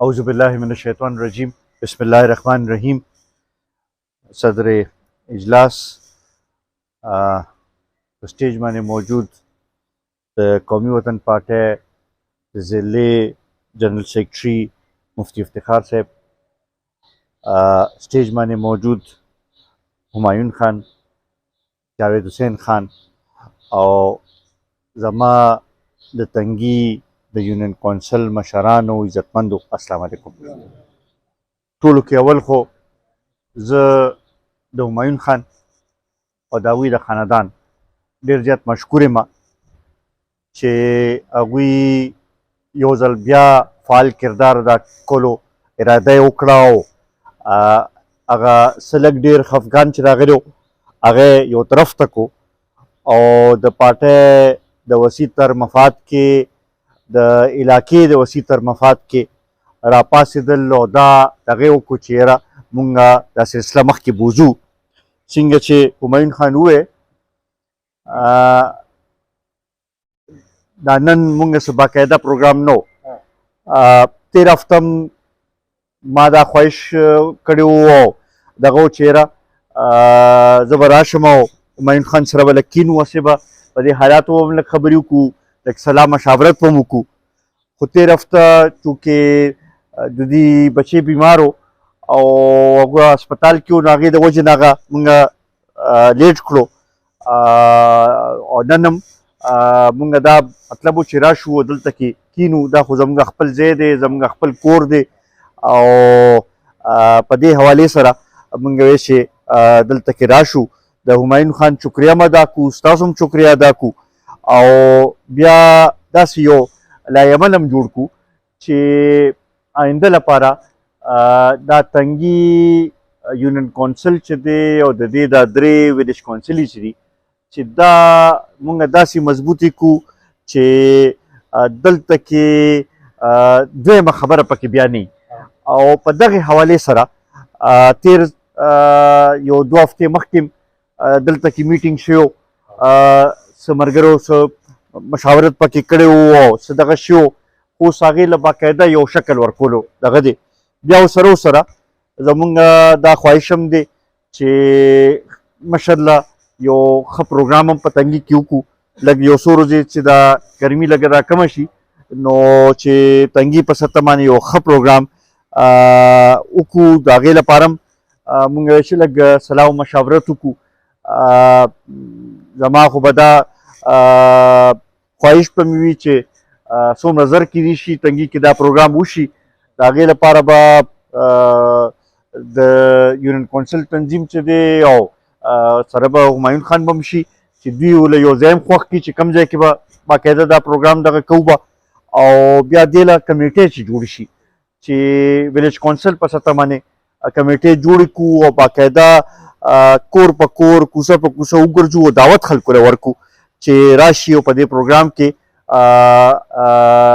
اعوذ باللہ من الشیطان الرجیم بسم اللہ الرحمن الرحیم. صدر اجلاس په سټیج باندې موجود د قومي وطن پارټۍ ضلعي جنرال سیکرټري مفتی افتخار صاحب، سټیج باندې موجود همایون خان، جاوید حسین خان او زما د تنګي د یونین کونسل مشرانو عزتمندو، السلام علیکم. ټولو کې اول خو زه د همایون خان او د هغوی د خاندان ډېر زیات مشکور یم چې هغوی یو ځل بیا فعال کردار ادا کولو اراده یې وکړه او هغه څه لږ ډېر خفګان چې راغلی و هغه یو طرف ته کو او د پارټۍ د وسیع تر مفاد کې د علاقې د وسیع تر مفاد کې راپاڅېدل او دا هغې وکړو چې یاره مونږ دا سلسله مخکې بوځو. څنګه چې همایون خان وویل دا نن مونږ څه باقاعده پروګرام نه و. تېر هفته ما دا خواهش کړی و او دغه و چې یاره زه به راشم او همایون خان سره به لږ کینو، هسې به په دې حالاتو به هم لږ خبرې وکړو، لږ سلا مشاورت به هم وکړو. خو تېر هفته چونکې د دې بچی بیمار و او هغه هسپتال کې و، نو هغې د وجې نه هغه مونږ لیټ کړو او نن هم مونږ دا مطلب و چې راشو دلته کې کینو. دا خو زموږ خپل ځای دی، زموږ خپل کور دی او په دې حوالې سره مونږ وایو چې دلته کې راشو، د همایون خان شکریه هم ادا کړو، ستاسو هم شکریه ادا کړو او بیا داسې یو لایحه هم جوړ کړو چې آینده لپاره دا تنګي یونین کونسل چې دی او د دې دا درې ویلیج کونسلې چې دي چې دا مونږ داسې مضبوطې کړو چې دلته کې دویمه خبره پکې بیا نه وي. او په دغې حوالې سره تېر یو دوه هفتې مخکې دلته کې میټینګ شوی و، څه ملګرو څه مشاورت پکې کړی و او څه دغه شي و، خو اوس هغې له باقاعده یو شکل ورکولو دغه دی. بیا ورسره زمونږ دا خواهش هم دی چې مشرله یو ښه پروګرام هم په تنګي کې وکړو، لږ یو څو ورځې چې دا ګرمي لږ راکمه شي نو چې تنګي په سطح باندې یو ښه پروګرام وکړو. د هغې لپاره هم مونږ وایو چې لږ صلاح او مشاورت وکړو. زما خو به دا خواهش به مې وي چې څومره زر کېدای شي تنګي کې دا پروګرام وشي. د هغې لپاره به د یونین کونسل تنظیم چې دی او سره به همایون خان به هم شي چې دوی له یو ځای هم خوښ کړي چې کوم ځای کې به باقاعده دا پروګرام دغه کوو به او بیا دې له کمیټۍ چې جوړ شي چې ویلیج کونسل په سطح باندې کمیټۍ جوړې کړو او باقاعده کور په کور کوڅه په کوڅه وګرځو او دعوت خلکو له ورکړو چې راشي او په دې پروګرام کې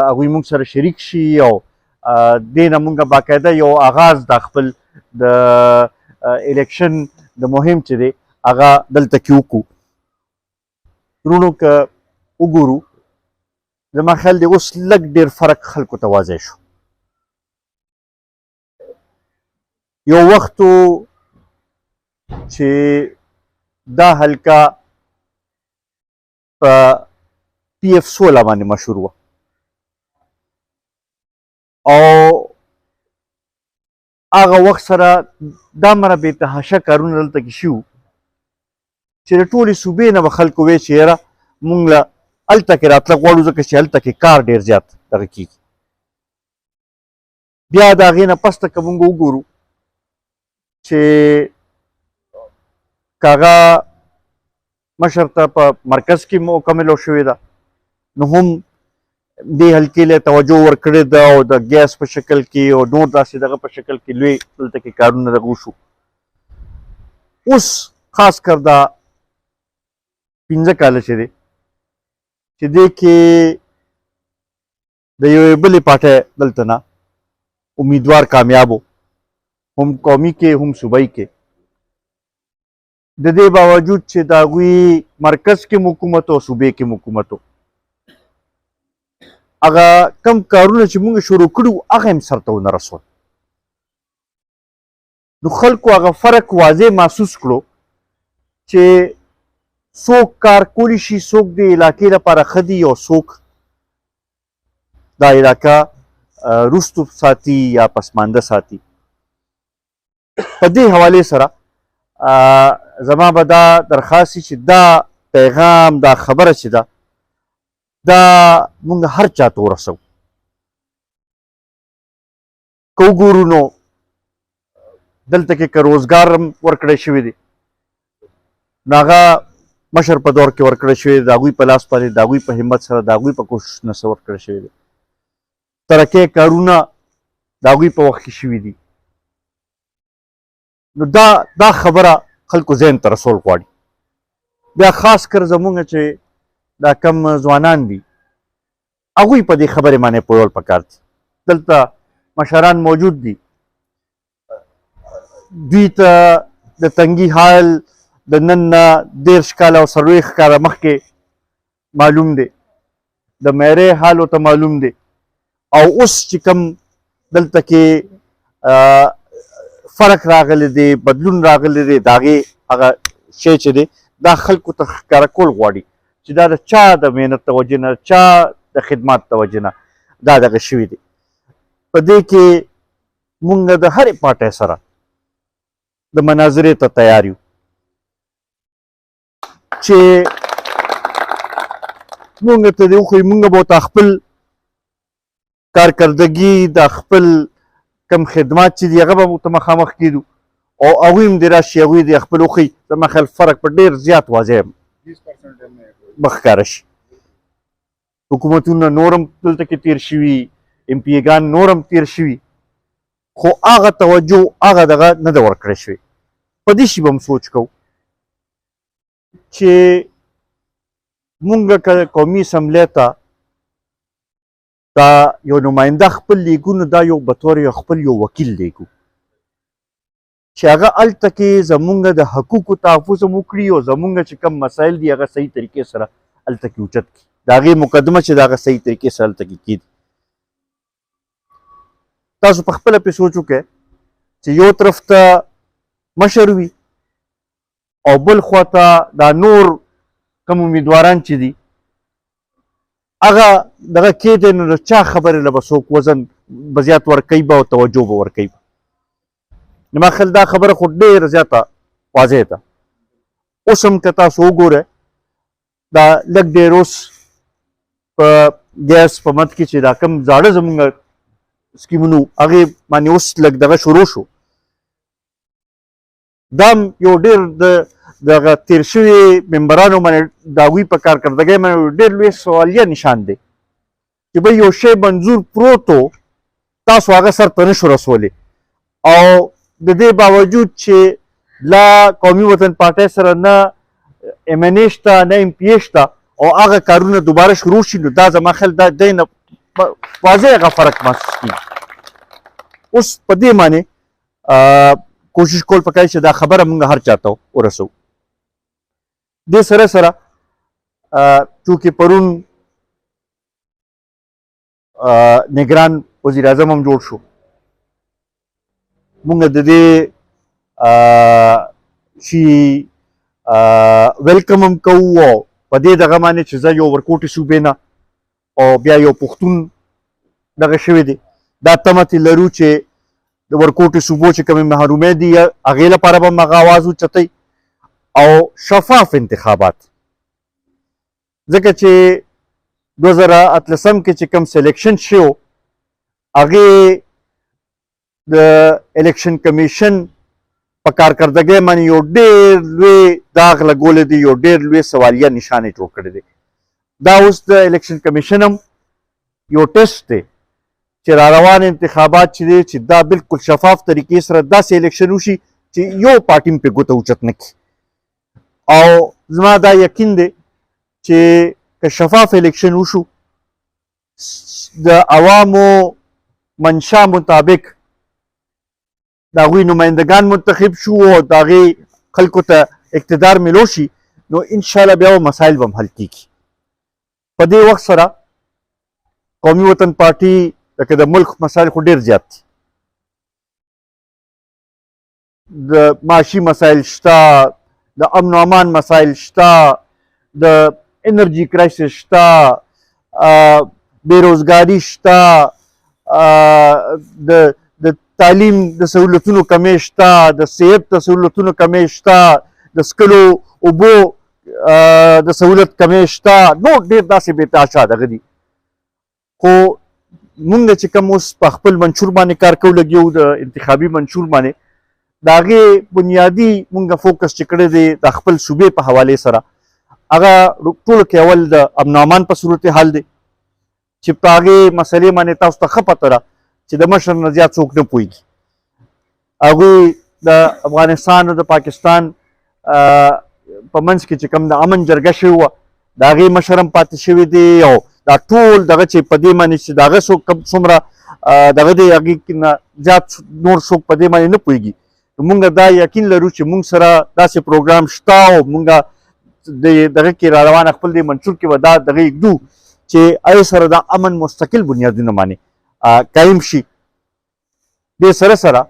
هغوی موږ سره شریک شي او دې نه موږ باقاعده یو آغاز د خپل د الیکشن د مهم چې دی هغه دلته کې وکړو. وروڼو که وګورو زما خیال دی اوس لږ ډېر فرق خلکو ته واضح شو. یو وخت و چې دا حلقه په PF 16 باندې مشهور وه او هغه وخت سره دا مره بې تحاشه کارونه دلته کې شي وو چې د ټولې صوبې نه به خلکو وایي چې یاره مونږ له هلته کې راتله غواړو ځکه چې هلته کې کار ډېر زیات دغه کېږي. بیا د هغې نه پس ته که مونږ وګورو چې که هغه مشر ته په مرکز کې مکمله شوې ده نو هم دې حلقې له توجه ورکړې ده او د ګیس په شکل کې او نور داسې دغه په شکل کې لوی دلته کې کارونه دغه وشو. اوس خاص کر دا 15 کاله چې دی چې دې کې د یوې بلې پارټۍ دلته نه امیدوار کامیاب و، هم قومي کې هم صوبایي کې. د دې باوجود چې د هغوی مرکز کې حکومت او صوبې کې حکومت و هغه کم کارونه چې موږ شروع کړي هغه هم سرته ونه رسول. نو خلکو هغه فرق واضح محسوس کړو چې څوک کار کولی شي، څوک د علاقې لپاره ښه دي او څوک دا علاقه رستو ساتي یا پسمانده ساتي. په دې حوالې سره زما به دا درخواست چې دا پیغام، دا خبره چې ده، دا موږ هر چا ته ورسوو. که وګورو نو دلته کې که روزګار هم ورکړی شوی دی، نو هغه مشر په دور کې ورکړی شوی دی، د هغوی په لاس باندې، د هغوی په همت سره، د هغوی په کوشش نه څه ورکړی شوی دی. ترقۍ کارونه د هغوی په وخت کې شوي دي. نو دا خبره خلکو ذهن ته رسول غواړي. بیا خاص کر زمونږ چې دا کم ځوانان دي هغوی په دې خبرې باندې پوهول پکار دي. دلته مشران موجود دي، دوی ته د تنګي حال د نن نه 30 کاله او 40 کاله مخکې معلوم دی، د میرې حال ورته معلوم دی، او اوس چې کوم دلته کې فرق راغلی دی، بدلون راغلی دی، د هغې هغه شی چې دی دا خلکو ته ښکاره کول غواړي چې دا د چا د محنت د وجې نه، چا د خدمات د وجې نه دا دغه شوي دی. په دې کې مونږ د هرې پارټۍ سره د مناظرې ته تیار یو چې مونږ ته دې وښیي، مونږ به ورته خپل کارکردګي، د خپل کم خدمات چې دي هغه به ورته مخامخ کېدو او هغوی هم دې راشي، هغوی دې خپل وښیي. زما خیال فرق په ډېر زیات واضح ښکاره شي. حکومتونه نور هم دلته کې تېر شوي، MP-ګان نور هم تېر شوي، خو هغه توجه هغه دغه نه ده ورکړی شوې. په دې شي به هم سوچ کوو چې مونږ که قومي اسمبلۍ ته دا یو نماینده خپل لیږو، نو دا یو بطور یو خپل یو وکیل لیږو چې هغه هلته کې زمونږ د حقوقو تحفظ هم وکړي او زمونږ چې کوم مسایل دي هغه صحیح طریقې سره هلته کې اوچت کړي، د هغې مقدمه چې د هغه صحیح طریقې سره هلته کې کېږي. تاسو په خپله پرې سوچ وکړئ چې یو طرف ته مشر وي او بل خوا ته دا نور کوم امیدواران چې دي هغه دغه کېدی، نو د چا خبرې له به څوک وزن به زیات ورکوي به او توجه به ورکوي. نو ما خیال دا خبره خو ډېره زیاته واضح ده. اوس هم که تاسو وګورئ دا لږ ډېر اوس په ګیس په مد کې چې دا کوم زاړه زموږ سکیمونو هغې باندې اوس لږ دغه شروع شو، دا هم یو ډېر دغه تېر شوي ممبرانو باندې د هغوی په کارکردګۍ باندې ډېر لوی سوالیه نشان دی چې بھئی یو شی منظور پروت و تاسو هغه سر ته نشو رسولی، او د دې باوجود چې لا قومي وطن پارټۍ سره نه MNA شته نه MPA شته او هغه کارونه دوباره شروع شي، نو دا زما خیال دا دی نه واضح هغه فرق محسوس کېږي. اوس په دې باندې کوشش کول پکار چې دا خبره مونږ هر چا ته ورسوو. دې سره سره چونکې پرون نگران وزیر اعظم هم جوړ شو، مونږ د دې شي ویلکم هم کوو او په دې دغه باندې چې زه یو ورکوټي صوبې نه او بیا یو پښتون دغه شوی دی، دا تمه ترې لرو چې د ورکوټي صوبو چې کومې محرومۍ دي هغې لپاره به هم هغه اواز اوچتوي او شفاف انتخابات، ځکه چې 2018 کې چې کوم سلیکشن شو هغې د الیکشن کمیشن په کارکردګۍ باندې یو ډېر لوی داغ لګولی دی، یو ډېر لوی سوالیه نشانې جوړ کړی دی. دا اوس د الیکشن کمیشن هم یو ټیسټ دی چې را روان انتخابات چې دی چې دا بالکل شفاف طریقې سره داسې الیکشن وشي چې یو پارټي هم پرې ګوته اوچت نه کړي. او زما دا یقین دی چې که شفاف الیکشن وشو د عوامو منشا مطابق د هغوی نمایندګان منتخب شو او د هغې خلکو ته اقتدار میلو شي، نو انشاءالله بیا مسایل به هم حل کېږي. په دې وخت سره قومي وطن پارټي لکه د ملک مسایل خو ډېر زیات دي د معاشي مسایل شته د امن و امان مسایل شته د انرژي کرایسس شته بېروزګاري شته د تعلیم د سهولتونو کمی شته د صحت د سهولتونو کمی شته د څښلو اوبو د سهولت کمی شته نور ډېر داسې بېتحاشه دغه دي خو مونږ چې کوم اوس په خپل منشور باندې کار کوو لګیو د انتخابي منشور باندې د هغې بنیادي مونږ فوکس چې کړی دی د خپل صوبې په حوالې سره هغه ټولو کې اول د امن و امان په صورت حال دی چې په هغې مسلې باندې تاسو ته ښه پته ده چې د مشر نه زیات څوک نه پوهېږي هغوی د افغانستان او د پاکستان په منځ کې چې کوم د امن جرګه شوې وه د هغې مشر هم پاتې شوی دی او دا ټول دغه چې په دې باندې چې د هغه څوک څومره دغه دی هغې نه زیات نور څوک په دې باندې نه پوهېږي مونږ دا یقین لرو چې مونږ سره داسې پروګرام شته او مونږ دغه کې را روانه خپل دې منشور کې به دا دغه ږدو چې هغې سره دا امن مستقل بنیادونه باندې قایم شي دې سره سره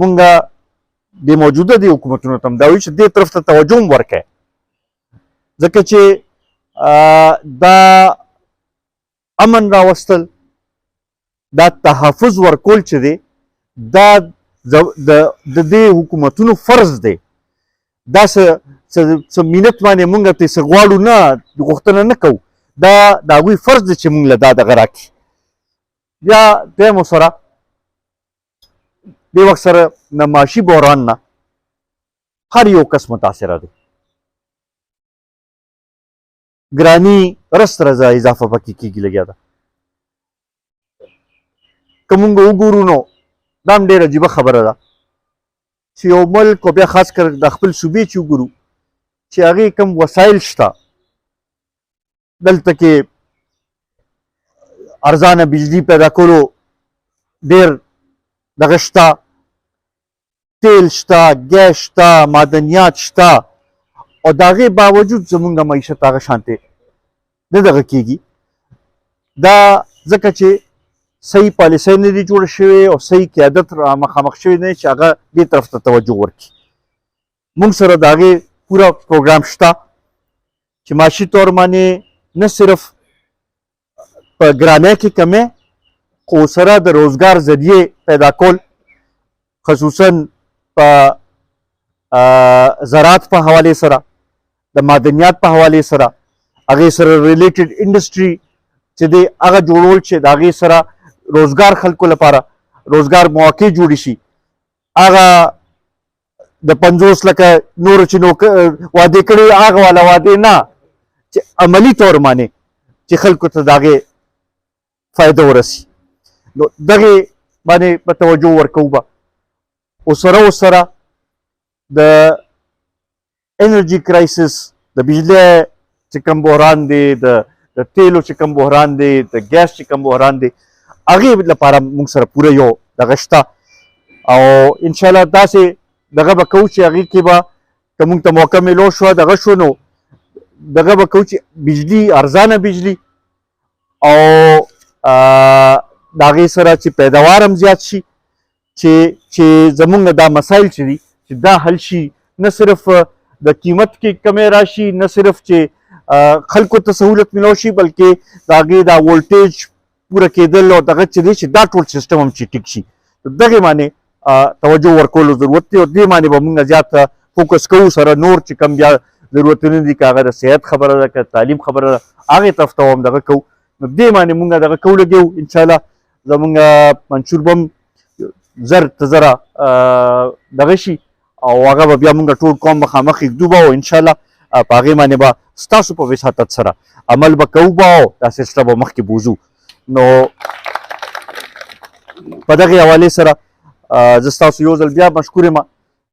مونږ د موجوده دې حکومتونو ته هم دا وایو چې دې طرف ته توجه هم ورکړئ ځکه چې دا امن راوستل دا تحفظ ورکول چې دی دا د دې حکومتونو فرض دی دا څه مینت باندې مونږ ترې څه غواړو نه غوښتنه نه کوو دا د هغوی فرض دی چې مونږ له دا دغه راکړي بیا دویم سره دې وخت سره د معاشي بحران نه هر یو کس متاثره دی ګراني رس رضا اضافه پکې کېږي لګیا ده که مونږ وګورو نو دا هم ډېره عجیبه خبره ده چې یو ملک او بیا خاص کر د خپل صوبې چې وګورو چې هغې کوم وسایل شته دلته کې ارزانه بجلی پیدا کولو ډېر دغه شته تیل شته ګیس شته معدنیات شته او د هغې باوجود زمونږ معیشت هغه شانتې نه دغه کېږي دا ځکه چې صحیح پالیسۍ نه دي جوړه شوې او صحیح قیادت را مخامخ شوی نه چې هغه دې طرف ته توجه ورکړي موږ سره د هغې پوره پروګرام شته چې معاشي طور باندې نه صرف په ګرانۍ کې کمی خو سره د روزګار ذریعې پیدا کول خصوصا په زراعت په حوالې سره د معدنیات په حوالې سره هغې سره ریلیټډ انډسټري چې دی هغه جوړول چې د هغې سره روزګار خلکو لپاره روزګار مواقع جوړې شي هغه د 50 لکه نورو چې وعدې کړي هغه والا وعدې نه چې عملي طور باندې چې خلکو ته د هغې فایده ورسي نو دغې باندې په توجه ورکوو به ورسره د انرژي کرایسس د بجلی چې کوم بحران دی د تیلو چې کوم بحران دی د ګیس چې کوم بحران دی هغې لپاره موږ سره پوره یو دغه شته او انشاءالله داسې دغه به کوو چې هغې کې به که موږ ته موقع میلو شوه دغه شو نو دغه به کوو چې بجلی ارزانه بجلی او د هغې سره چې پیداوار هم زیات شي چې زمونږ دا مسایل چې دي چې دا حل شي نه صرف د قیمت کې کمی راشي نه صرف چې خلکو ته سهولت میلاو شي بلکې د هغې دا وولټیج پوره کېدل او دغه چې دی چې دا ټول سیسټم هم چې ټیک شي دغې باندې توجه ورکولو ضرورت دی او دې باندې به مونږ زیات فوکس کوو سره نور چې کوم بیا ضرورتونه دي که هغه د صحت خبره ده که تعلیم خبره ده هغې طرف ته هم دغه کوو نو دې باندې مونږ دغه کوو لګیو انشاءالله زمونږ منشور به هم زر ته زره دغه شي او هغه به بیا مونږ ټول قوم مخامخ ږدو به او انشاءالله په هغې باندې به ستاسو په وساطت سره عمل به کوو به او دا سلسله به مخکې بوځو نو په دغې حوالې سره زه ستاسو یو ځل بیا مشکور یم